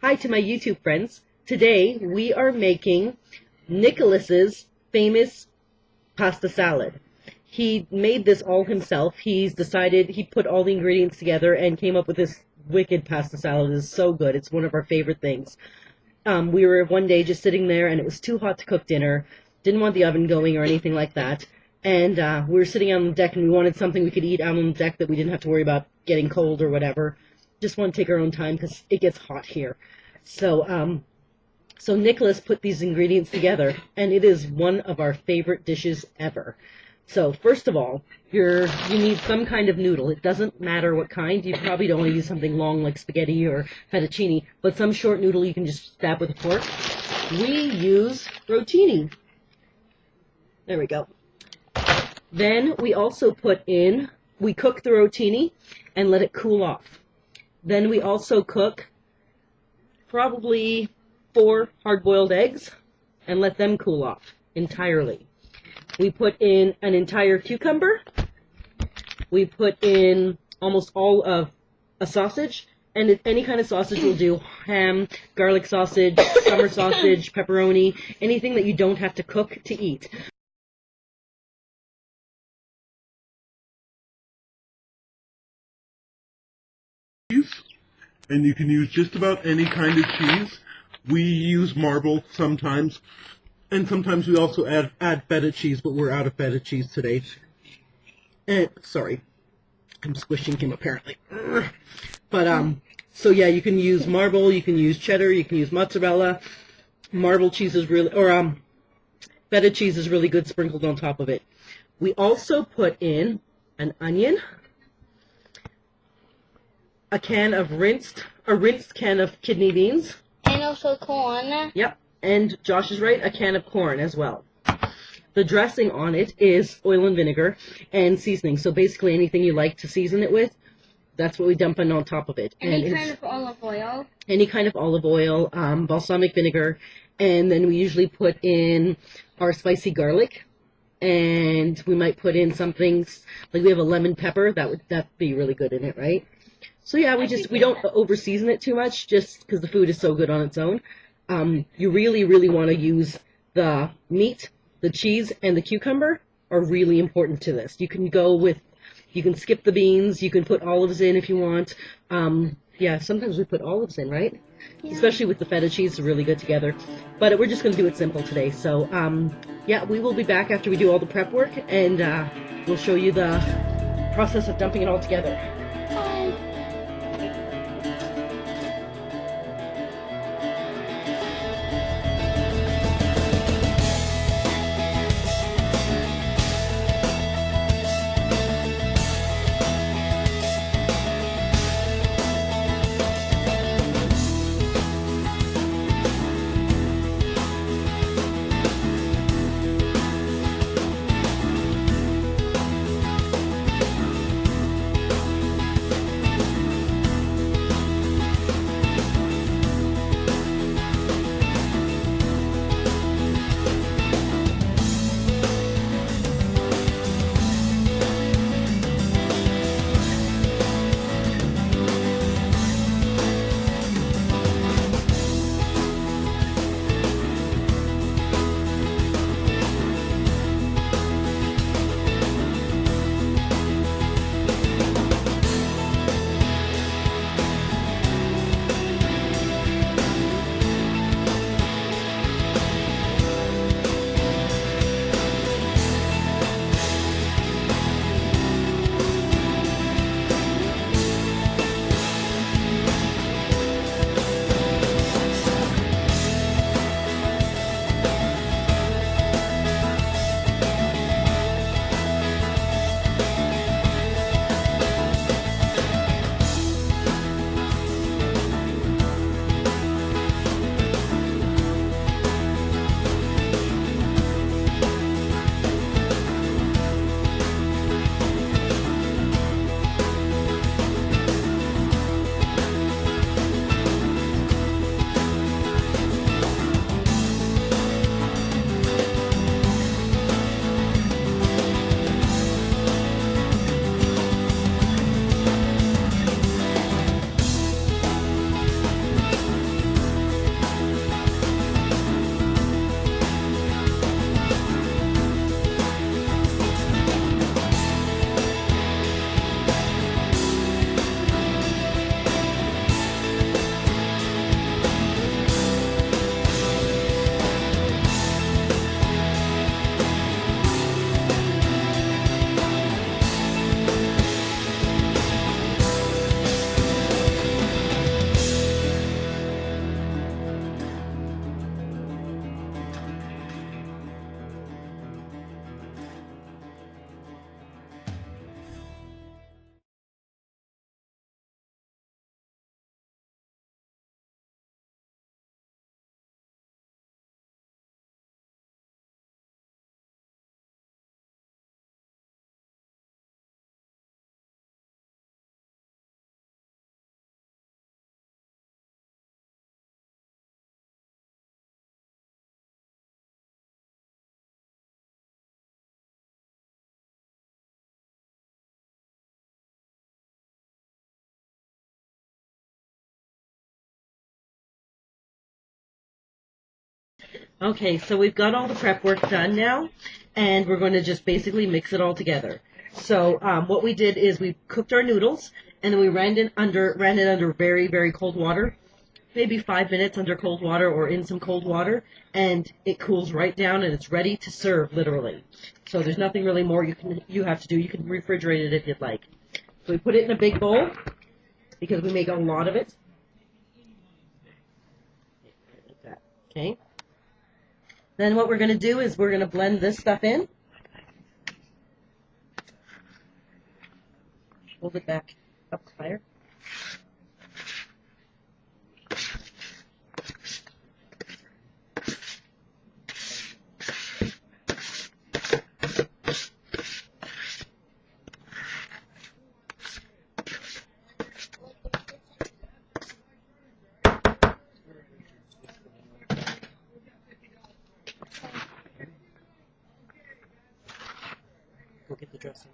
Hi to my YouTube friends. Today we are making Nicholas's famous pasta salad. He made this all himself. He put all the ingredients together and came up with this wicked pasta salad. It is so good. It's one of our favorite things. We were one day just sitting there and it was too hot to cook dinner. Didn't want the oven going or anything like that. And we were sitting on the deck and we wanted something we could eat out on the deck that we didn't have to worry about getting cold or whatever. Just want to take our own time because it gets hot here. So Nicholas put these ingredients together, and it is one of our favorite dishes ever. So first of all, you need some kind of noodle. It doesn't matter what kind. You probably don't want to use something long like spaghetti or fettuccine, but some short noodle you can just stab with a fork. We use rotini. There we go. Then we also we cook the rotini and let it cool off. Then we also cook probably 4 hard-boiled eggs and let them cool off entirely. We put in an entire cucumber. We put in almost all of a sausage, and any kind of sausage will do. Ham, garlic sausage, summer sausage, pepperoni, anything that you don't have to cook to eat. And you can use just about any kind of cheese. We use marble sometimes, and sometimes we also add feta cheese, but we're out of feta cheese today. And sorry, I'm squishing him apparently. But so yeah, you can use marble, you can use cheddar, you can use mozzarella. Marble cheese is really, or feta cheese is really good sprinkled on top of it. We also put in an onion, a rinsed can of kidney beans. And also corn. Yep, and Josh is right, a can of corn as well. The dressing on it is oil and vinegar and seasoning. So basically anything you like to season it with, that's what we dump in on top of it. Any kind of olive oil. Any kind of olive oil, balsamic vinegar, and then we usually put in our spicy garlic. And we might put in something, like we have a lemon pepper, that'd be really good in it, right? So yeah, we don't over season it too much, just because the food is so good on its own. You really, really want to use the meat, the cheese, and the cucumber are really important to this. You can skip the beans, you can put olives in if you want. Yeah, sometimes we put olives in, right? Yeah. Especially with the feta cheese, it's really good together. But we're just going to do it simple today. So yeah, we will be back after we do all the prep work, and we'll show you the process of dumping it all together. Okay, so we've got all the prep work done now, and we're going to just basically mix it all together. So what we did is we cooked our noodles, and then we ran it under very, very cold water, maybe 5 minutes under cold water or in some cold water, and it cools right down, and it's ready to serve, literally. So there's nothing really more you have to do. You can refrigerate it if you'd like. So we put it in a big bowl because we make a lot of it. Like that. Okay. Then what we're going to do is we're going to blend this stuff in. Hold it back up higher. We'll get the dressing.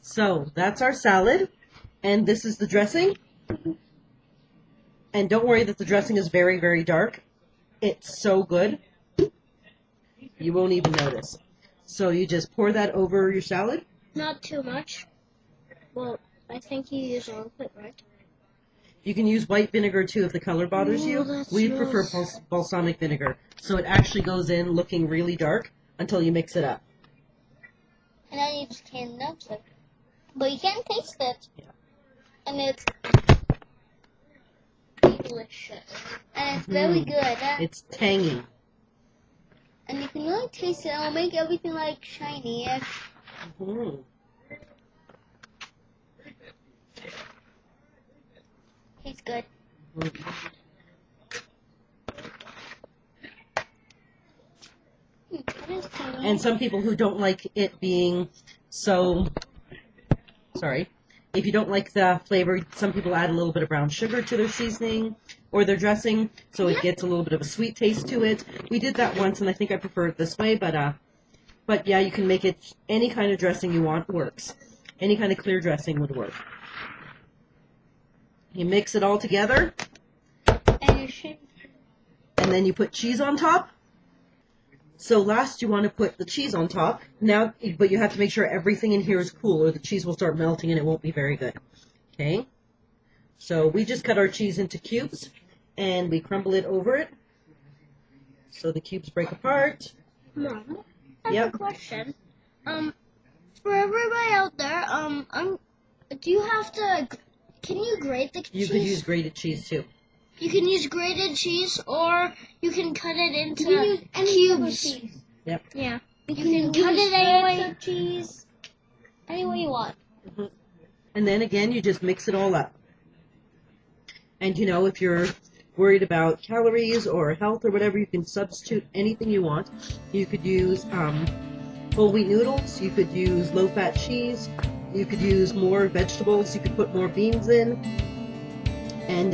So that's our salad, and this is the dressing. And don't worry that the dressing is very, very dark. It's so good, you won't even notice. So you just pour that over your salad. Not too much. Well, I think you use all of it, right? You can use white vinegar too if the color bothers you. We prefer balsamic vinegar, so it actually goes in looking really dark until you mix it up. And then you just can't notice it. But you can taste it. Yeah. And it's delicious. And it's very good. It's tangy. And you can really taste it. It'll make everything like shiny. Mm-hmm. Tastes good. And some people who don't like it being so, if you don't like the flavor, some people add a little bit of brown sugar to their seasoning or their dressing, so it gets a little bit of a sweet taste to it. We did that once, and I think I prefer it this way, but yeah, you can make it any kind of dressing you want works. Any kind of clear dressing would work. You mix it all together, and then you put cheese on top. So last you want to put the cheese on top. Now, but you have to make sure everything in here is cool or the cheese will start melting and it won't be very good. Okay? So we just cut our cheese into cubes and we crumble it over it. So the cubes break apart. Mom, I have a question. For everybody out there, do you have to, can you grate the cheese? You could use grated cheese too. You can use grated cheese, or you can cut it into cubes. Yep. Yeah. You can cut it any way. Cheese, any way you want. Mm-hmm. And then again, you just mix it all up. And you know, if you're worried about calories or health or whatever, you can substitute anything you want. You could use whole wheat noodles. You could use low-fat cheese. You could use more vegetables. You could put more beans in. And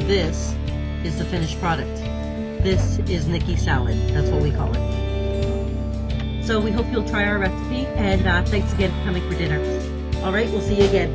this is the finished product. This is Nicky salad. That's what we call it. So we hope you'll try our recipe, and thanks again for coming for dinner. All right, we'll see you again.